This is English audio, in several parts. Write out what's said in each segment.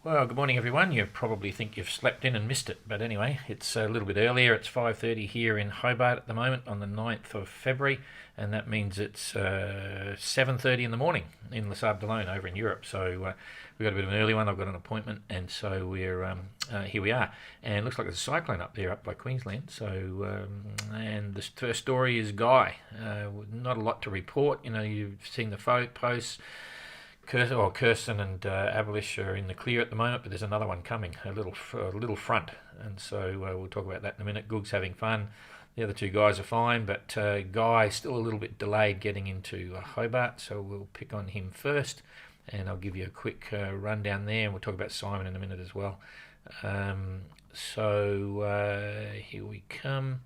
Well, good morning, everyone. You probably think you've slept in and missed it, but anyway, it's a little bit earlier. It's 5:30 here in Hobart at the moment on the 9th of February, and that means it's 7:30 in the morning in Les Sables over in Europe. So we've got a bit of an early one. I've got an appointment, and so we're here we are. And it looks like there's a cyclone up there, up by Queensland. So and the first story is Guy. Not a lot to report. You know, you've seen the posts. Kirsten and Abelish are in the clear at the moment, but there's another one coming, a little front, and so we'll talk about that in a minute. Goog's having fun. The other two guys are fine, but Guy's still a little bit delayed getting into Hobart, so we'll pick on him first, and I'll give you a quick rundown there, and we'll talk about Simon in a minute as well. Here we come.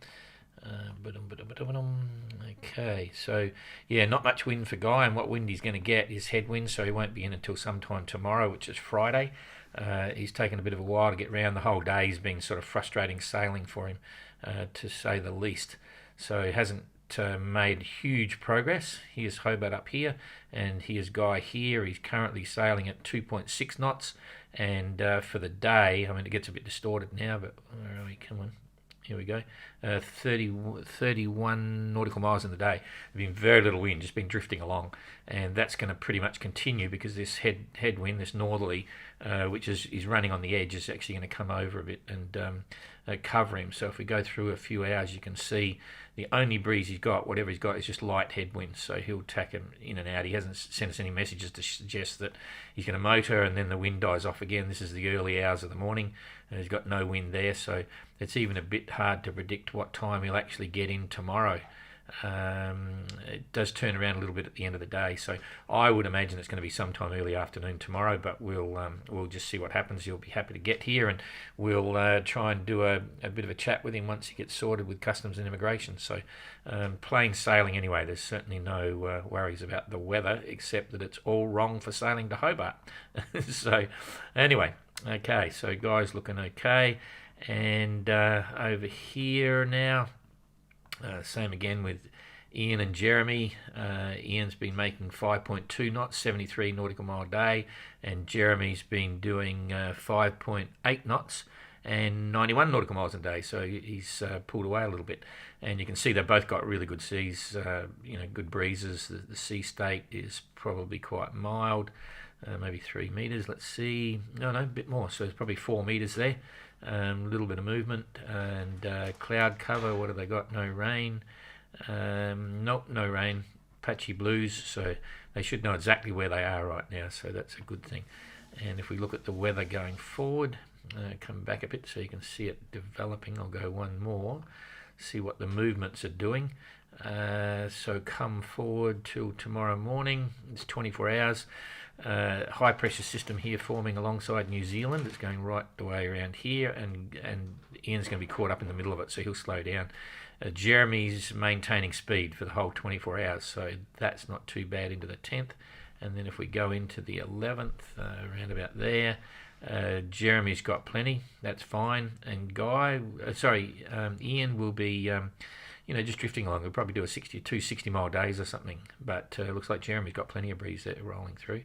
Okay, so yeah, not much wind for Guy, and what wind he's going to get is headwind, so he won't be in until sometime tomorrow, which is Friday. He's taken a bit of a while to get round. The whole day's been sort of frustrating sailing for him, to say the least. So he hasn't made huge progress. Here's Hobart up here, and here's Guy here. He's currently sailing at 2.6 knots, and for the day, I mean, it gets a bit distorted now, but where are we? Come on. Here we go. 31 nautical miles in the day. There's been very little wind, just been drifting along, and that's going to pretty much continue because this headwind, this northerly, which is running on the edge, is actually going to come over a bit and cover him. So if we go through a few hours, you can see the only breeze he's got, whatever he's got, is just light headwind. So he'll tack him in and out. He hasn't sent us any messages to suggest that he's going to motor and then the wind dies off again. This is the early hours of the morning, and he's got no wind there, so it's even a bit hard to predict what time he'll actually get in tomorrow. It does turn around a little bit at the end of the day, so I would imagine it's going to be sometime early afternoon tomorrow, but we'll just see what happens. He'll be happy to get here, and we'll try and do a bit of a chat with him once he gets sorted with customs and immigration. So plain sailing anyway. There's certainly no worries about the weather, except that it's all wrong for sailing to Hobart. So anyway, okay, so Guy's looking okay. And over here now, same again with Ian and Jeremy. Ian's been making 5.2 knots, 73 nautical mile a day, and Jeremy's been doing 5.8 knots and 91 nautical miles a day. So he's pulled away a little bit, and you can see they've both got really good seas, good breezes. The sea state is probably quite mild, maybe 3 meters. Let's see, no, a bit more. So there's probably 4 meters there. A little bit of movement, and cloud cover. What have they got? No rain. Nope, no rain. Patchy blues, so they should know exactly where they are right now, so that's a good thing. And if we look at the weather going forward, come back a bit so you can see it developing. I'll go one more, see what the movements are doing. So come forward till tomorrow morning. It's 24 hours. High pressure system here forming alongside New Zealand. It's going right the way around here, and Ian's going to be caught up in the middle of it, so he'll slow down. Jeremy's maintaining speed for the whole 24 hours, so that's not too bad into the 10th. And then if we go into the 11th, around about there, Jeremy's got plenty, that's fine. And Ian will be just drifting along. We'll probably do a 60 mile days or something, but looks like Jeremy's got plenty of breeze there rolling through.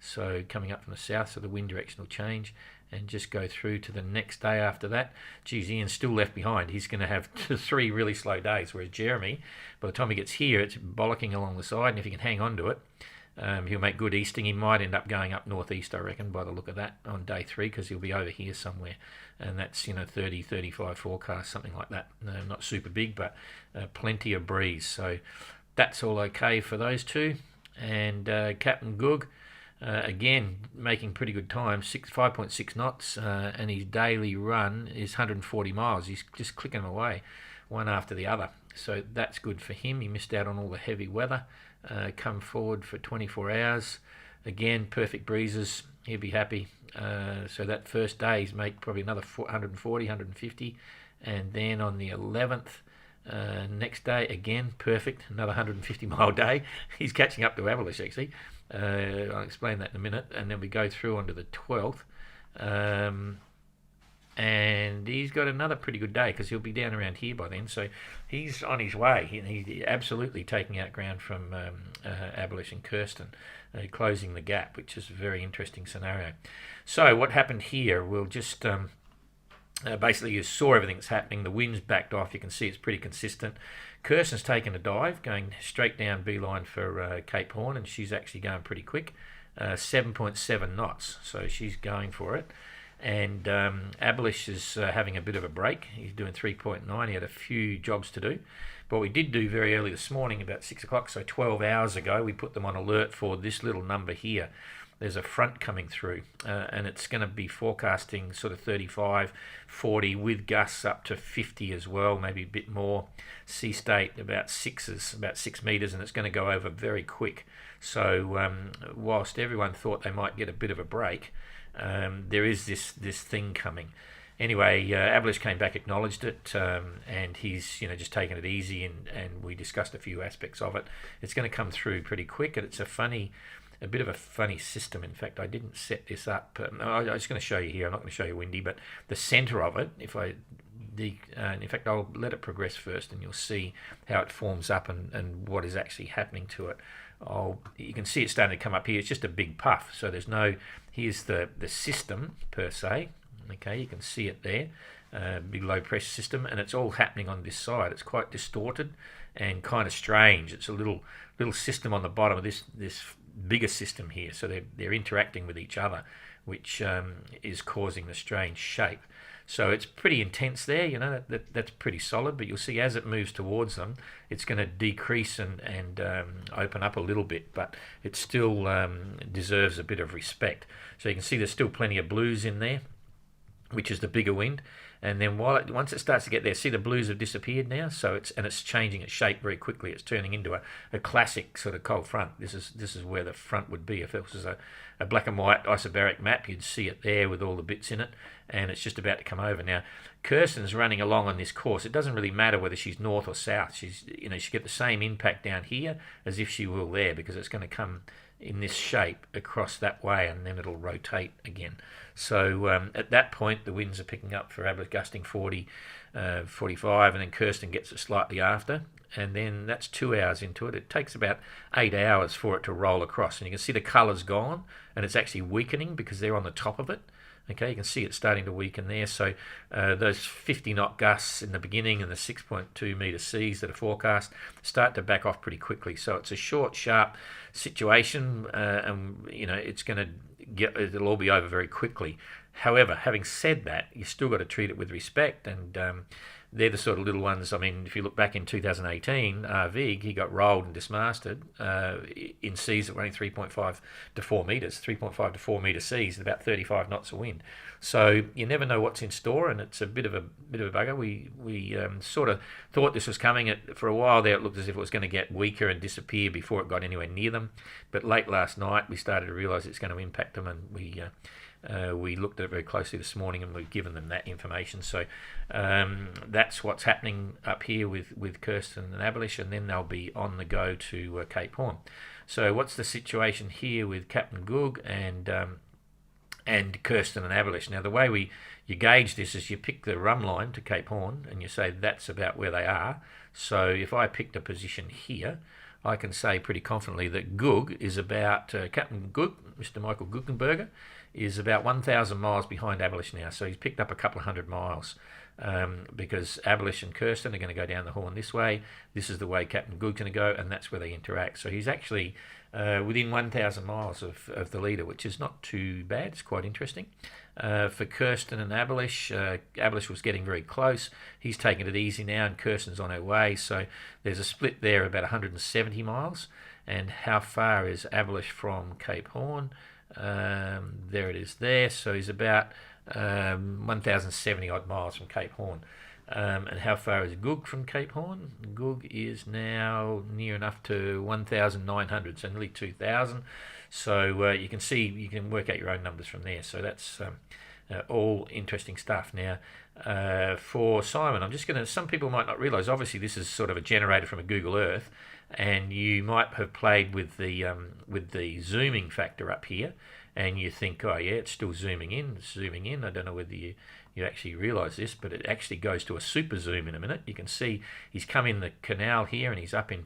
So coming up from the south, so the wind direction will change, and just go through to the next day after that. Geez, Ian's still left behind. He's going to have 3 really slow days, whereas Jeremy, by the time he gets here, it's bollocking along the side, and if he can hang on to it, he'll make good easting. He might end up going up northeast, I reckon, by the look of that on day 3, because he'll be over here somewhere, and that's 30, 35 forecast, something like that. Not super big, but plenty of breeze. So that's all okay for those two. And Captain Goog, again, making pretty good time, 5.6 knots, and his daily run is 140 miles. He's just clicking them away, one after the other. So that's good for him. He missed out on all the heavy weather. Come forward for 24 hours. Again, perfect breezes. He'll be happy. So that first day, he's make probably another 140, 150. And then on the 11th, next day, again, perfect. Another 150 mile day. He's catching up to Avalish, actually. I'll explain that in a minute. And then we go through onto the 12th. and he's got another pretty good day because he'll be down around here by then. So he's on his way. He's absolutely taking out ground from Abolish and Kirsten, closing the gap, which is a very interesting scenario. So what happened here, we'll just... basically, you saw everything that's happening. The wind's backed off. You can see it's pretty consistent. Kirsten's taken a dive, going straight down beeline for Cape Horn, and she's actually going pretty quick, 7.7 knots. So she's going for it. And Abolish is having a bit of a break. He's doing 3.9. He had a few jobs to do. But we did do very early this morning, about 6 o'clock, so 12 hours ago, we put them on alert for this little number here. There's a front coming through, and it's going to be forecasting sort of 35, 40 with gusts up to 50 as well, maybe a bit more. Sea state about 6 meters, and it's going to go over very quick. So whilst everyone thought they might get a bit of a break, there is this thing coming. Anyway, Abolish came back, acknowledged it, and he's just taken it easy, and we discussed a few aspects of it. It's going to come through pretty quick, and it's a bit of a funny system. In fact, I didn't set this up. I'm just going to show you here. I'm not going to show you Windy, but the centre of it, in fact, I'll let it progress first, and you'll see how it forms up and what is actually happening to it. You can see it starting to come up here. It's just a big puff. So here's the system per se. Okay, you can see it there, big low pressure system, and it's all happening on this side. It's quite distorted and kind of strange. It's a little system on the bottom of this bigger system here, so they're interacting with each other, which is causing the strange shape. So it's pretty intense there, that's pretty solid, but you'll see as it moves towards them, it's going to decrease and open up a little bit, but it still deserves a bit of respect. So you can see there's still plenty of blues in there, which is the bigger wind. And then once it starts to get there, see the blues have disappeared now. So it's changing its shape very quickly. It's turning into a classic sort of cold front. This is where the front would be. If it was a black and white isobaric map, you'd see it there with all the bits in it, and it's just about to come over. Now, Kirsten's running along on this course. It doesn't really matter whether she's north or south. She get the same impact down here as if she will there, because it's going to come in this shape across that way, and then it'll rotate again. So at that point, the winds are picking up for Abolish, gusting 40, 45, and then Kirsten gets it slightly after, and then that's 2 hours into it. It takes about 8 hours for it to roll across, and you can see the colour's gone, and it's actually weakening because they're on the top of it. Okay, you can see it starting to weaken there. So those 50 knot gusts in the beginning and the 6.2 metre seas that are forecast start to back off pretty quickly. So it's a short, sharp situation, and it's going to it'll all be over very quickly. However, having said that, you still got to treat it with respect, and they're the sort of little ones. I mean, if you look back in 2018, Vig, he got rolled and dismasted in seas that were only 3.5 to 4 metres, 3.5 to 4 metre seas, and about 35 knots of wind. So you never know what's in store, and it's a bit of a bugger. We sort of thought this was coming. For a while there, it looked as if it was going to get weaker and disappear before it got anywhere near them. But late last night, we started to realise it's going to impact them, and we looked at it very closely this morning, and we've given them that information. So that's what's happening up here with Kirsten and Abolish, and then they'll be on the go to Cape Horn. So what's the situation here with Captain Goog and Kirsten and Abolish? Now, the way you gauge this is you pick the rum line to Cape Horn, and you say that's about where they are. So if I picked a position here, I can say pretty confidently that Goog is about, Captain Goog, Mr. Michael Guggenberger, is about 1,000 miles behind Abolish now. So he's picked up a couple of 100 miles because Abolish and Kirsten are going to go down the Horn this way. This is the way Captain Goog's going to go, and that's where they interact. So he's actually within 1,000 miles of the leader, which is not too bad. It's quite interesting. For Kirsten and Abolish, Abolish was getting very close. He's taking it easy now, and Kirsten's on her way. So there's a split there about 170 miles. And how far is Abolish from Cape Horn? There it is there. So he's about 1,070 odd miles from Cape Horn. And how far is Goog from Cape Horn? Goog is now near enough to 1,900, so nearly 2,000. So you can see, you can work out your own numbers from there. So that's all interesting stuff. Now, for Simon, I'm just going to, some people might not realise, obviously this is sort of a generator from a Google Earth, and you might have played with the zooming factor up here, and you think, oh yeah, it's still zooming in, it's zooming in. I don't know whether you actually realise this, but it actually goes to a super zoom in a minute. You can see he's come in the canal here and he's up in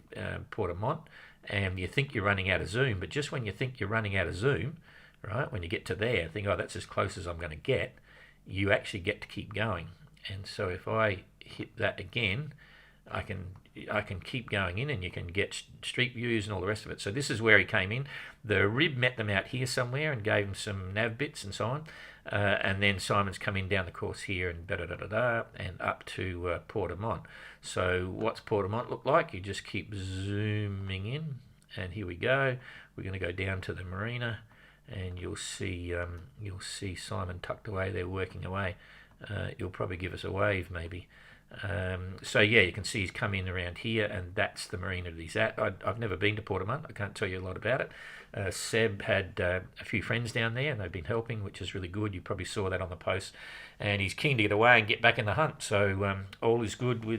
Portamont, and you think you're running out of zoom, but just when you think you're running out of zoom, right, when you get to there, think, oh, that's as close as I'm going to get, you actually get to keep going. And so if I hit that again, I can keep going in, and you can get street views and all the rest of it. So this is where he came in. The rib met them out here somewhere and gave him some nav bits and so on. And then Simon's come in down the course here and and up to Portamont. So what's Portamont look like? You just keep zooming in, and here we go. We're going to go down to the marina, and you'll see Simon tucked away there working away. He'll probably give us a wave maybe. So yeah, you can see he's come in around here, and that's the marina that he's at. I've never been to Portamont. I can't tell you a lot about it. Seb had a few friends down there, and they've been helping, which is really good. You probably saw that on the post, and he's keen to get away and get back in the hunt. So all is good with